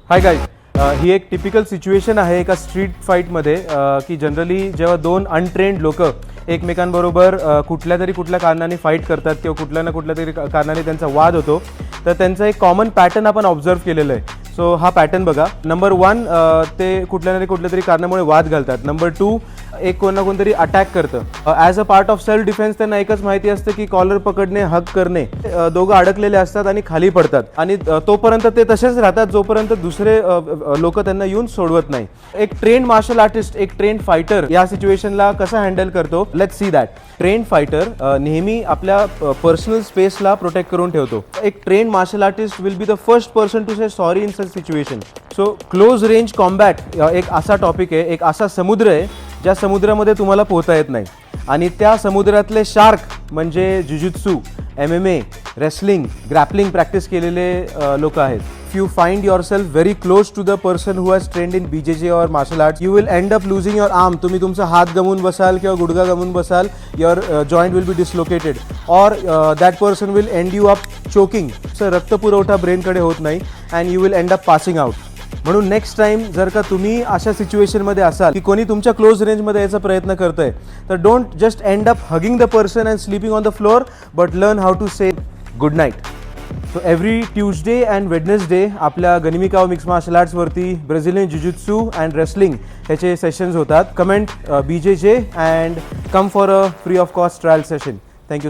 Hi guys, ही एक typical situation आहे एका स्ट्रीट फाईटमध्ये की जनरली जेव्हा दोन अनट्रेंड लोक एकमेकांबरोबर कुठल्या कारणाने फाईट करतात किंवा कुठल्या ना कुठल्या तरी कारणाने त्यांचा वाद होतो, तर त्यांचा एक कॉमन पॅटर्न आपण ऑब्झर्व केलेलं आहे. सो हा पॅटर्न बघा. नंबर 1, ते कुठल्या तरी कारणामुळे वाद घालतात. नंबर 2, एक कोण ना कोणतरी अटॅक करतं. As a part of self defence त्यांना एकच माहिती असतं की कॉलर पकडणे, हग करणे. दोघं अडकलेले असतात आणि खाली पडतात आणि तोपर्यंत ते तसेच राहतात जोपर्यंत दुसरे लोक त्यांना येऊन सोडवत नाही. एक ट्रेंड मार्शल आर्टिस्ट, एक ट्रेंड फायटर या सिच्युएशनला कसं हँडल करतो, let's see that. Trained fighter नेहमी आपल्या पर्सनल स्पेसला प्रोटेक्ट करून ठेवतो. एक trained martial artist will be the first person to say sorry in such situation. So close range combat एक असा टॉपिक आहे, एक असा समुद्र आहे ज्या समुद्रामध्ये तुम्हाला पोहता येत नाही आणि त्या समुद्रातले शार्क म्हणजे जुजुत्सू, MMA, रेसलिंग, ग्रॅपलिंग प्रॅक्टिस केलेले लोक आहेत. If you find yourself very close to the person who has trained in BJJ or martial arts, you will end up losing your arm. तुम्ही तुमचा हात गमवून बसाल किंवा गुडघा गमवून बसाल. your joint will be dislocated or that person will end you up choking. रक्तपुरवठा ब्रेनकडे होत नाही and you will end up passing out. म्हणून नेक्स्ट टाइम जर का तुम्ही अशा सिच्युएशनमध्ये असाल की कोणी तुमच्या क्लोज रेंजमध्ये याचा प्रयत्न करतोय, तर don't just end up hugging the person and sleeping on the floor, but learn how to say good night. So every Tuesday and Wednesday आपल्या गनिमिकाव मिक्स मार्शल आर्ट्सवरती ब्राझिलियन जुजुत्सू अँड रेसलिंग ह्याचे sessions होतात. Comment BJJ and come for a free of cost trial session. Thank you.